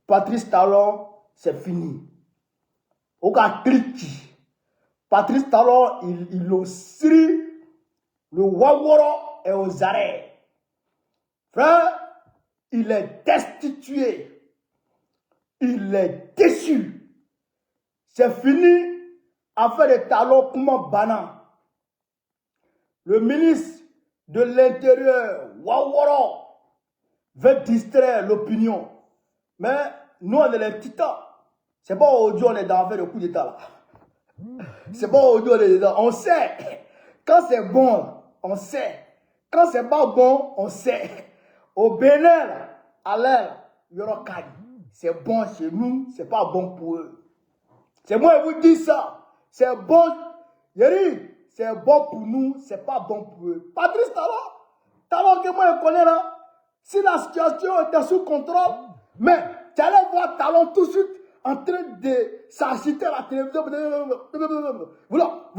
Patrice Talon, c'est fini. Au cas cliqué. Patrice Talon, il oscille. Le Waworo est aux arrêts. Frère, il est destitué. Il est déçu. C'est fini. Affaire de Talon comme Bana. Le ministre de l'Intérieur, Waworo, veut distraire l'opinion. Mais nous, on est les titans. C'est pas aujourd'hui on est dans l'affaire de coup d'État là. C'est pas aujourd'hui on est dedans. On sait. Quand c'est bon, on sait. Quand c'est pas bon, on sait. Au Bénin, à l'air, il y aura Kadi. C'est bon chez nous, c'est pas bon pour eux. C'est moi qui vous dis ça. C'est bon. Yeri, c'est bon pour nous, c'est pas bon pour eux. Patrice Talon que moi je connais là. Si la situation était sous contrôle, mais tu allais voir Talon tout de suite en train de s'agiter à la télévision. Voilà.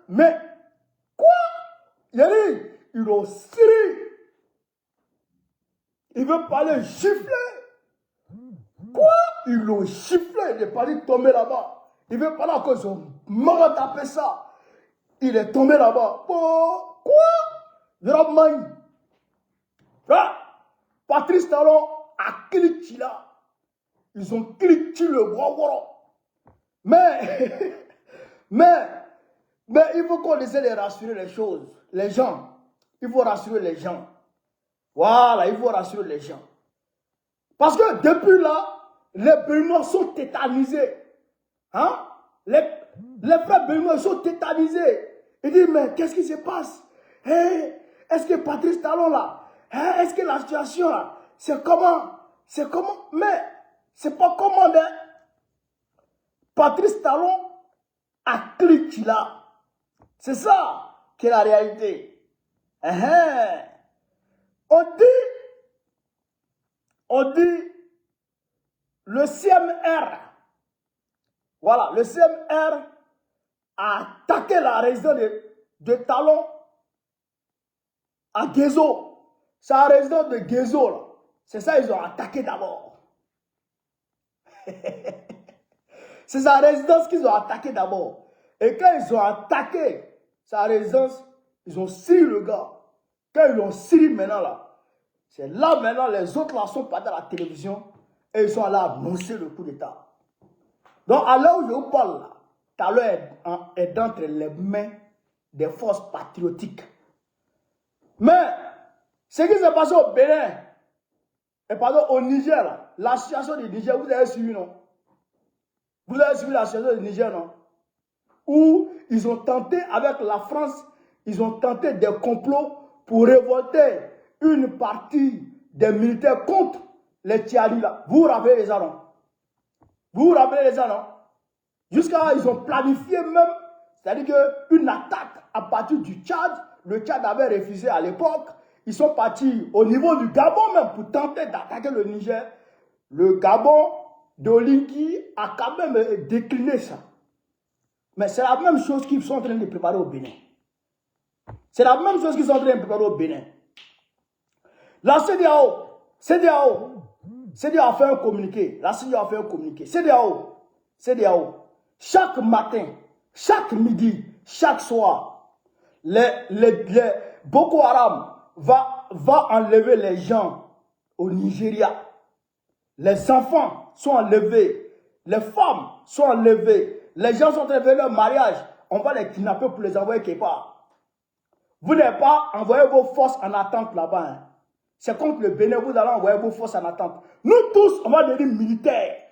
Mais quoi? Yeri, il oscille. Il veut parler gifler. Quoi? Ils l'ont giflé, il n'est pas dit tomber là-bas. Il veut parler encore, ils ont marre taper ça. Il est tombé là-bas. Quoi? Vraiment. Patrice Talon a cliqué là. Ils ont cliqué le Waworo. Mais il faut qu'on essaie de rassurer les choses. Les gens. Il faut rassurer les gens. Voilà, il faut rassurer les gens. Parce que depuis là, les Béninois sont tétanisés. Hein? Les frères Béninois sont tétanisés. Ils disent, mais qu'est-ce qui se passe? Hey, est-ce que Patrice Talon là? Hey, est-ce que la situation là? C'est comment? C'est comment? Mais c'est pas comment, hein? Patrice Talon a cliqué là. C'est ça qui est la réalité. On dit, le CMR, voilà, le CMR a attaqué la résidence de Talon à Guézo. C'est la résidence de Guézo, là. C'est ça ils ont attaqué d'abord. C'est sa résidence qu'ils ont attaqué d'abord. Et quand ils ont attaqué sa résidence, ils ont scellé le gars. Quand ils l'ont scellé maintenant là, c'est là maintenant les autres là sont partis à la télévision et ils sont allés annoncer le coup d'État. Donc à l'heure où je vous parle là, Talon est d'entre les mains des forces patriotiques. Mais ce qui s'est passé au Bénin et pardon au Niger là, la situation du Niger, vous avez suivi non? Vous avez suivi la situation du Niger non? Où ils ont tenté avec la France, ils ont tenté des complots pour révolter une partie des militaires contre les Tchadis là. Vous vous rappelez les non? Vous vous rappelez les non? Jusqu'à ils ont planifié même, c'est-à-dire qu'une attaque à partir du Tchad. Le Tchad avait refusé à l'époque. Ils sont partis au niveau du Gabon même pour tenter d'attaquer le Niger. Le Gabon d'Olinki a quand même décliné ça. Mais c'est la même chose qu'ils sont en train de préparer au Bénin. C'est la même chose qu'ils sont en train de préparer au Bénin. La CEDEAO a fait un communiqué. La CEDEAO a fait un communiqué. CEDEAO, chaque matin, chaque midi, chaque soir, les Boko Haram va enlever les gens au Nigeria. Les enfants sont enlevés. Les femmes sont enlevées. Les gens sont en train de faire leur mariage. On va les kidnapper pour les envoyer quelque part. Vous n'avez pas envoyé vos forces en attente là-bas. Hein. C'est contre le Bénin, vous allez envoyer vos forces en attente. Nous tous, on va devenir militaires.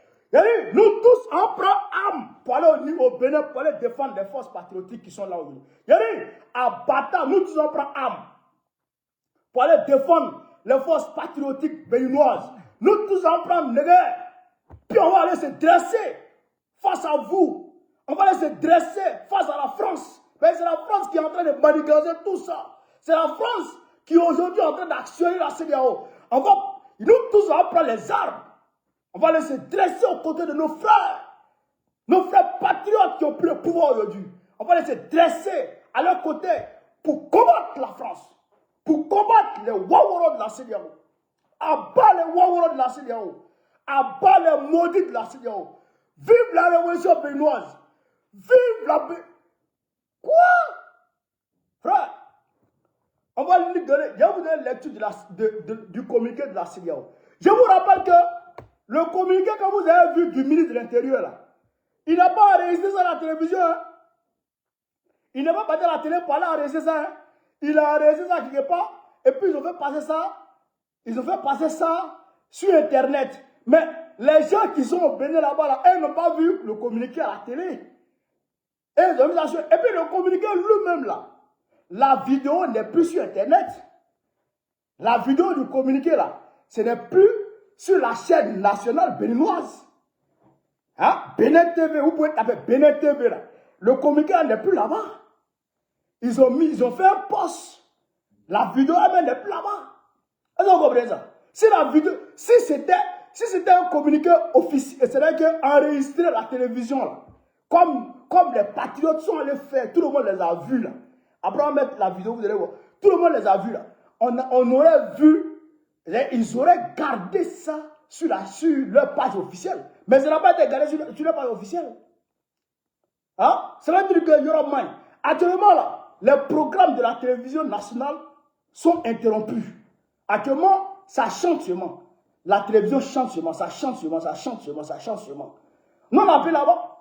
Nous tous, on prend arme pour aller au Bénin, pour aller défendre les forces patriotiques qui sont là aujourd'hui. À Bata, nous tous, on prend arme pour aller défendre les forces patriotiques béninoises. Nous tous, on prend les guerres. Puis on va aller se dresser face à vous. On va aller se dresser face à la France. Mais c'est la France qui est en train de manigander tout ça. C'est la France qui aujourd'hui est en train d'actionner la CEDEAO. Nous tous, on va prendre les armes. On va aller se dresser aux côtés de nos frères patriotes qui ont pris le pouvoir aujourd'hui. On va aller se dresser à leur côté pour combattre la France, pour combattre les Waworo de la CEDEAO. Abat les Waworo de la CEDEAO. à bas les maudits de la CEDEAO. Vive la révolution béninoise. Vive la... Quoi? Frère, on va lui donner, je vais vous donner lecture du communiqué de la CEDEAO. Je vous rappelle que le communiqué que vous avez vu du ministre de l'Intérieur, là, il n'a pas enregistré ça à la télévision. Hein. Il n'a pas parti à la télé pour aller enregistrer ça. Hein. Il a enregistré ça quelque part. Et puis ils ont fait passer ça. Ils ont fait passer ça sur Internet. Mais les gens qui sont au Bénin là-bas, là, ils n'ont pas vu le communiqué à la télé. Et, ils ont mis ça sur... Et puis le communiqué lui-même là, la vidéo n'est plus sur Internet. La vidéo du communiqué là, ce n'est plus sur la chaîne nationale béninoise. Hein? Bénin TV, vous pouvez taper Bénin TV là. Le communiqué n'est plus là-bas. Ils ont fait un post. La vidéo elle n'est plus là-bas. Est-ce que vous comprenez ça? Si la vidéo, si c'était un communiqué officiel, c'est-à-dire enregistré à la télévision là, comme les patriotes sont allés faire, tout le monde les a vus là. Après on va mettre la vidéo, vous allez voir. Tout le monde les a vus là. On aurait vu, ils auraient gardé ça sur leur page officielle. Mais ça n'a pas été gardé sur leur page officielle. Hein? Ça veut dire que Yoromai, actuellement là, les programmes de la télévision nationale sont interrompus. Actuellement, ça chante seulement. La télévision chante seulement, ça chante seulement, ça chante seulement, ça chante seulement. Nous on appelle là-bas.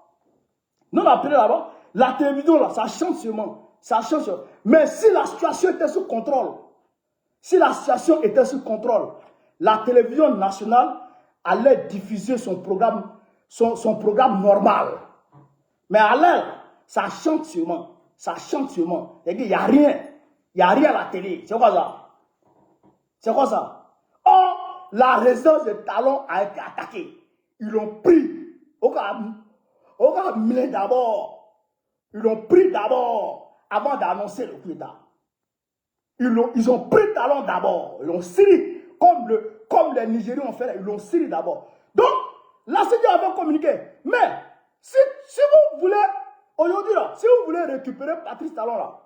Nous on appelle là-bas. La télévision là, ça chante seulement. Ça chante seulement. Mais si la situation était sous contrôle, la télévision nationale allait diffuser son programme normal. Mais à l'air, ça chante seulement. Ça chante seulement. Il n'y a rien. Il n'y a rien à la télé. C'est quoi ça? C'est quoi ça? Or, la résidence de Talon a été attaquée. Ils l'ont pris. Au cas d'abord. Ils l'ont pris d'abord avant d'annoncer le coup d'État. Ils ont pris Talon d'abord. Ils l'ont scellé. Comme les Nigériens ont fait, ils l'ont scellé d'abord. Donc, la CEDEAO a fait communiquer. Mais, si vous voulez, aujourd'hui là, si vous voulez récupérer Patrice Talon là,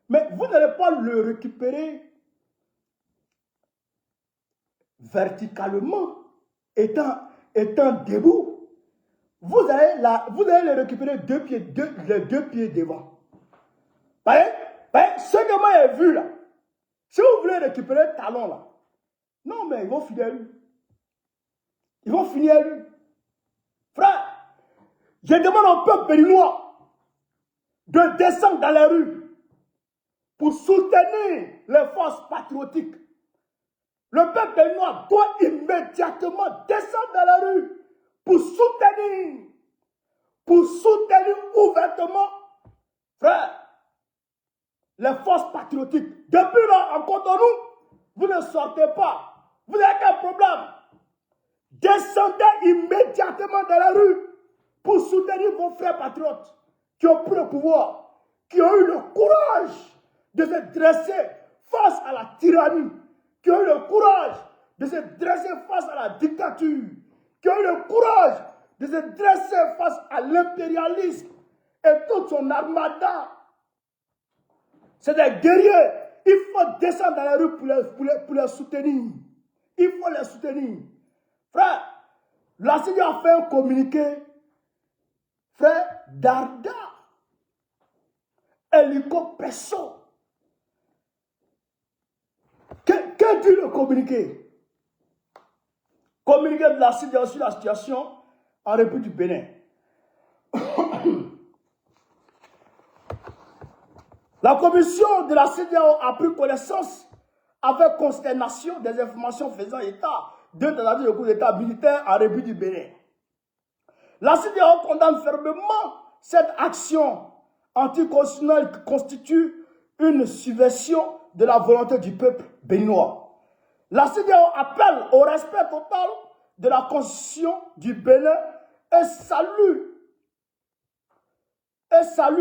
mais vous n'allez pas le récupérer verticalement, étant debout. Vous allez le récupérer les deux pieds devant. Ce que moi j'ai vu là, si vous voulez récupérer Talon là, non mais ils vont finir lui. Ils vont finir lui. Frère, je demande au peuple béninois de descendre dans les rues pour soutenir les forces patriotiques. Le peuple béninois doit immédiatement descendre dans la rue pour soutenir ouvertement, frère, les forces patriotiques. Depuis là, en Cotonou, vous ne sortez pas. Vous n'avez qu'un problème. Descendez immédiatement dans la rue pour soutenir vos frères patriotes qui ont pris le pouvoir, qui ont eu le courage de se dresser face à la tyrannie, qui ont eu le courage de se dresser face à la dictature, qui ont eu le courage de se dresser face à l'impérialisme et toute son armada. C'est des guerriers. Il faut descendre dans la rue pour les soutenir. Il faut les soutenir. Frère, la CEDEAO a fait un communiqué. Frère, Darda, hélicoptère. Que dit le communiqué? Communiqué de la CEDEAO sur la situation en République du Bénin. La commission de la CEDEAO a pris connaissance avec consternation des informations faisant état d'un tentative de coup d'État militaire en République du Bénin. La CEDEAO condamne fermement cette action anticonstitutionnelle qui constitue une subversion de la volonté du peuple béninois. La CEDEAO appelle au respect total de la constitution du Bénin et salue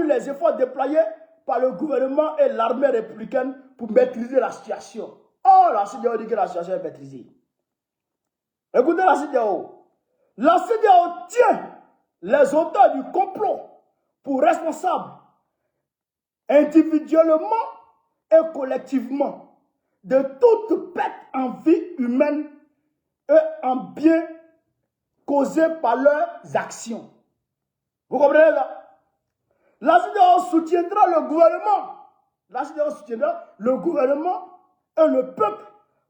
les efforts déployés par le gouvernement et l'armée républicaine pour maîtriser la situation. Oh, la CEDEAO dit que la situation est maîtrisée. Écoutez la CEDEAO. La CEDEAO tient les auteurs du complot pour responsables individuellement et collectivement de toute perte en vie humaine et en bien causé par leurs actions. Vous comprenez là? La CEDEAO soutiendra le gouvernement. La CEDEAO soutiendra le gouvernement et le peuple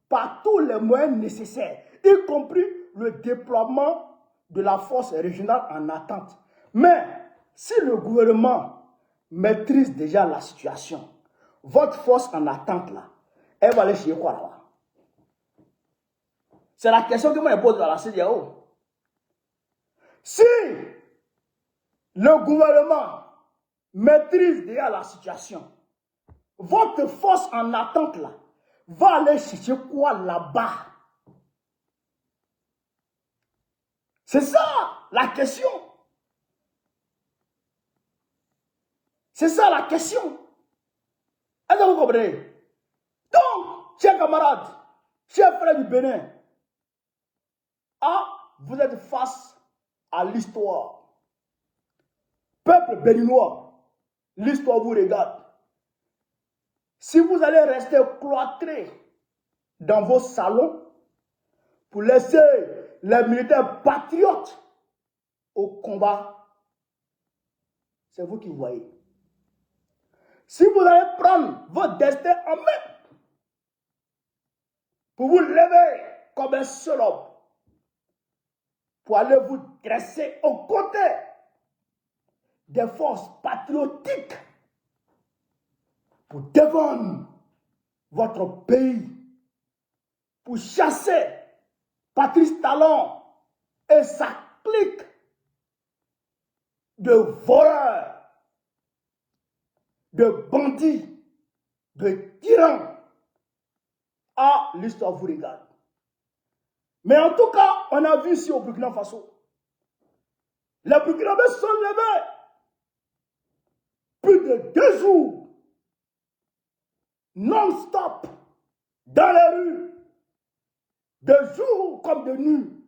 par tous les moyens nécessaires, y compris le déploiement de la force régionale en attente. Mais si le gouvernement maîtrise déjà la situation, votre force en attente là, elle va aller chez quoi là-bas? C'est la question que moi je pose à la CEDEAO. Si le gouvernement maîtrise déjà la situation, votre force en attente là va aller chercher quoi là-bas? C'est ça la question. C'est ça la question. Est-ce que vous comprenez? Donc, chers camarades, chers frères du Bénin, vous êtes face à l'histoire. Peuple béninois, l'histoire vous regarde. Si vous allez rester cloîtrés dans vos salons pour laisser les militaires patriotes au combat, c'est vous qui voyez. Si vous allez prendre votre destin en main pour vous lever comme un seul homme, pour aller vous dresser aux côtés des forces patriotiques pour défendre votre pays, pour chasser Patrice Talon et sa clique de voleurs, de bandits, de tyrans. L'histoire vous regarde. Mais en tout cas, on a vu ici au Burkina Faso, les Burkinabés sont levés plus de 2 jours non-stop dans les rues, de jour comme de nuit.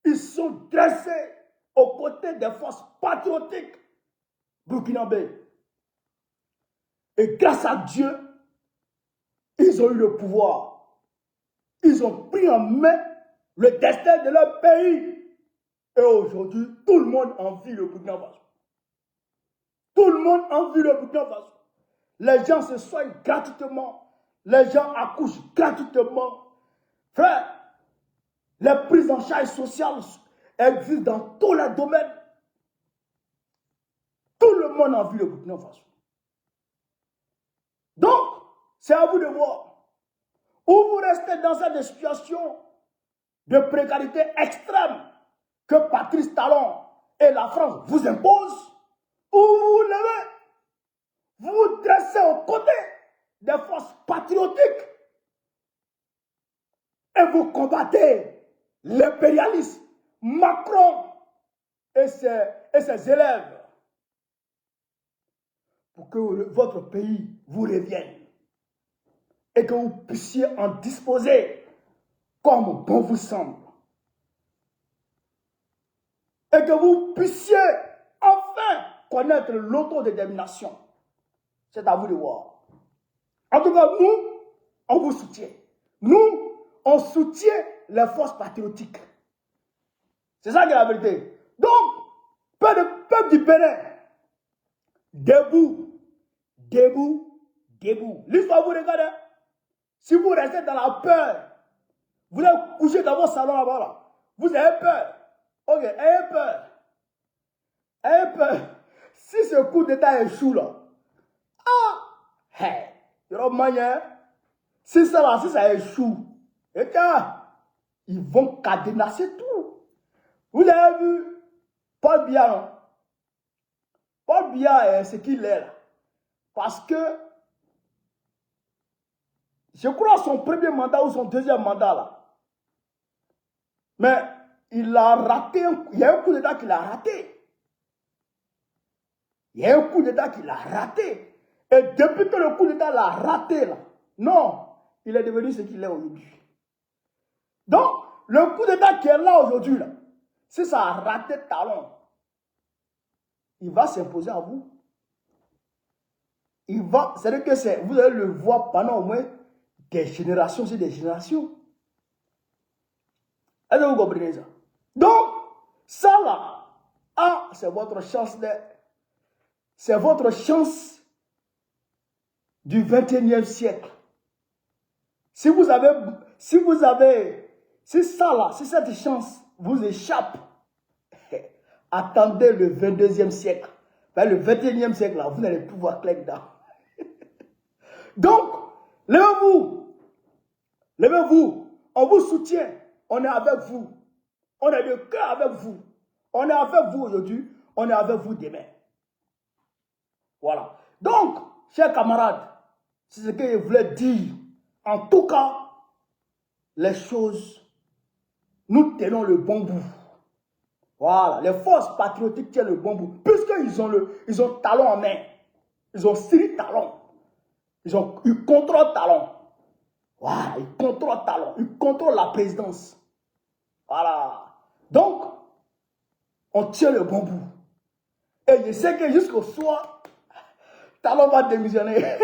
Ils sont dressés aux côtés des forces patriotiques burkinabées. Et grâce à Dieu, ils ont eu le pouvoir. Ils ont pris en main le destin de leur pays. Et aujourd'hui, tout le monde envie le Burkina Faso. Tout le monde envie le Burkina Faso. Les gens se soignent gratuitement. Les gens accouchent gratuitement. Frère, les prises en charge sociales existent dans tous les domaines. Tout le monde envie le Burkina Faso. Donc, c'est à vous de voir. Ou vous restez dans cette situation de précarité extrême que Patrice Talon et la France vous imposent, ou vous vous levez, vous vous dressez aux côtés des forces patriotiques et vous combattez l'impérialisme, Macron et ses élèves pour que votre pays vous revienne et que vous puissiez en disposer comme bon vous semble. Et que vous puissiez enfin connaître l'autodétermination. C'est à vous de voir. En tout cas, nous, on vous soutient. Nous, on soutient les forces patriotiques. C'est ça qui est la vérité. Donc, peuple du Bénin, debout, debout, debout. L'histoire vous regarde. Si vous restez dans la peur, vous êtes couché dans vos salons là-bas, là. Vous avez peur. Ok, ayez peur. Ayez peur. Si ce coup d'État échoue là, si ça échoue, et ils vont cadenasser tout. Vous avez vu Paul Biya, Paul Biya est ce qu'il est là. Parce que, je crois son premier mandat ou son deuxième mandat là. Mais il a raté, il y a un coup d'État qu'il a raté. Il y a un coup d'État qu'il a raté. Et depuis que le coup d'État l'a raté là, non, il est devenu ce qu'il est aujourd'hui. Donc, le coup d'État qui est là aujourd'hui là, si ça a raté Talon, il va s'imposer à vous. Il va, c'est-à-dire que vous allez le voir pendant au moins des générations sur des générations. Est-ce que vous comprenez ça? Donc, ça là, ah, c'est votre chance c'est votre chance du 21e siècle. Si ça là, si cette chance vous échappe, attendez le 22e siècle. Le 21e siècle là, vous n'allez plus voir clair dedans. Donc, levez-vous, on vous soutient, on est avec vous, on est de cœur avec vous, on est avec vous aujourd'hui, on est avec vous demain. Voilà. Donc, chers camarades, c'est ce que je voulais dire. En tout cas, les choses, nous tenons le bon bout. Voilà, les forces patriotiques tiennent le bon bout, puisqu'ils ont talon en main, ils ont 6 talons, ils contrôlent talon. Voilà, ils contrôlent talon, ils contrôlent la présidence. Voilà. Donc, on tient le bon bout. Et je sais que jusqu'au soir, Talon va démissionner.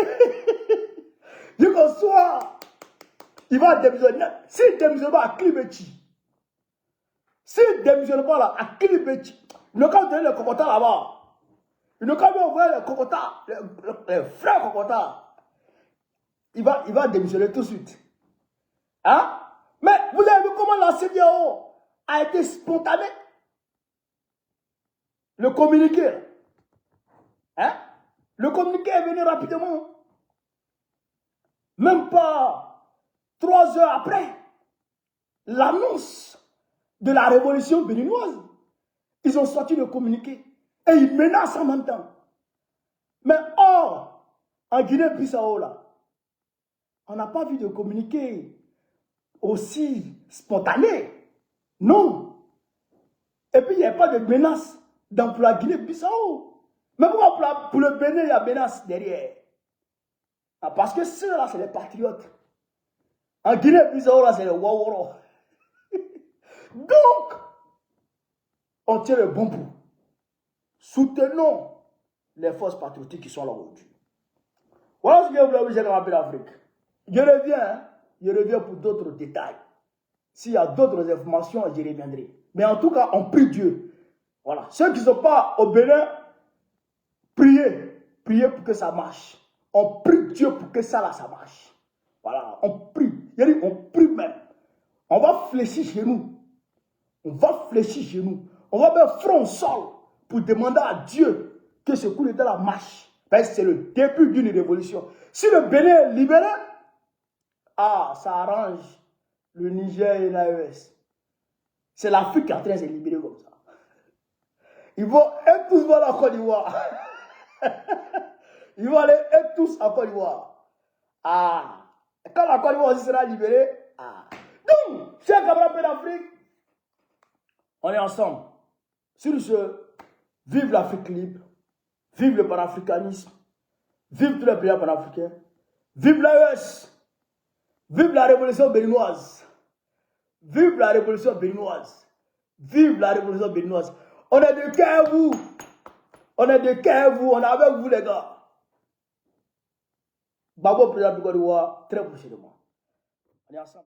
Jusqu'au soir, il va démissionner. S'il ne démissionne pas à Klibeti, s'il ne démissionne pas là, à Klibeti, il n'a qu'à donner le Kokota là-bas. Il n'a qu'à lui envoyer le Kokota, le frère Kokota. Il va démissionner tout de suite. Hein? Mais vous avez vu comment la CEDEAO a été spontanée? Le communiqué. Hein? Le communiqué est venu rapidement. Même pas 3 heures après l'annonce de la révolution béninoise. Ils ont sorti le communiqué et ils menacent en même temps. Mais or, en Guinée-Bissau, là, on n'a pas vu de communiqué aussi spontané. Non. Et puis, il n'y a pas de menace pour la Guinée-Bissau. Mais pourquoi pour le Bénin, il y a menace derrière? Ah, parce que ceux-là, c'est les patriotes. En Guinée-Bissau, là, c'est les Waworo. Donc, on tient le bon bout. Soutenons les forces patriotiques qui sont là aujourd'hui. Voilà ce que je voulais vous dire dans l'Afrique. Je reviens pour d'autres détails. S'il y a d'autres informations, je reviendrai. Mais en tout cas, on prie Dieu. Voilà. Ceux qui ne sont pas au Bénin, priez pour que ça marche. On prie Dieu pour que ça marche. Voilà, on prie. On prie même. On va fléchir chez nous. On va mettre front au sol pour demander à Dieu que ce coup d'état marche. Parce que c'est le début d'une révolution. Si le Bénin est libéré, ça arrange le Niger et l'AES. C'est l'Afrique qui est en train de se libérer comme ça. Ils vont tous voir la Côte d'Ivoire. Ils vont aller tous en Côte d'Ivoire. Quand la Côte d'Ivoire aussi sera libérée, donc, chers camarades d'Afrique, on est ensemble. Sur ce, vive l'Afrique libre, vive le panafricanisme, vive tous les pays panafricains, vive l'AES, vive la révolution béninoise, vive la révolution béninoise, vive la révolution béninoise. On est de cœur vous, on est de cœur vous, on est avec vous les gars. Babo président du Côte d'Ivoire, très prochainement. On est ensemble.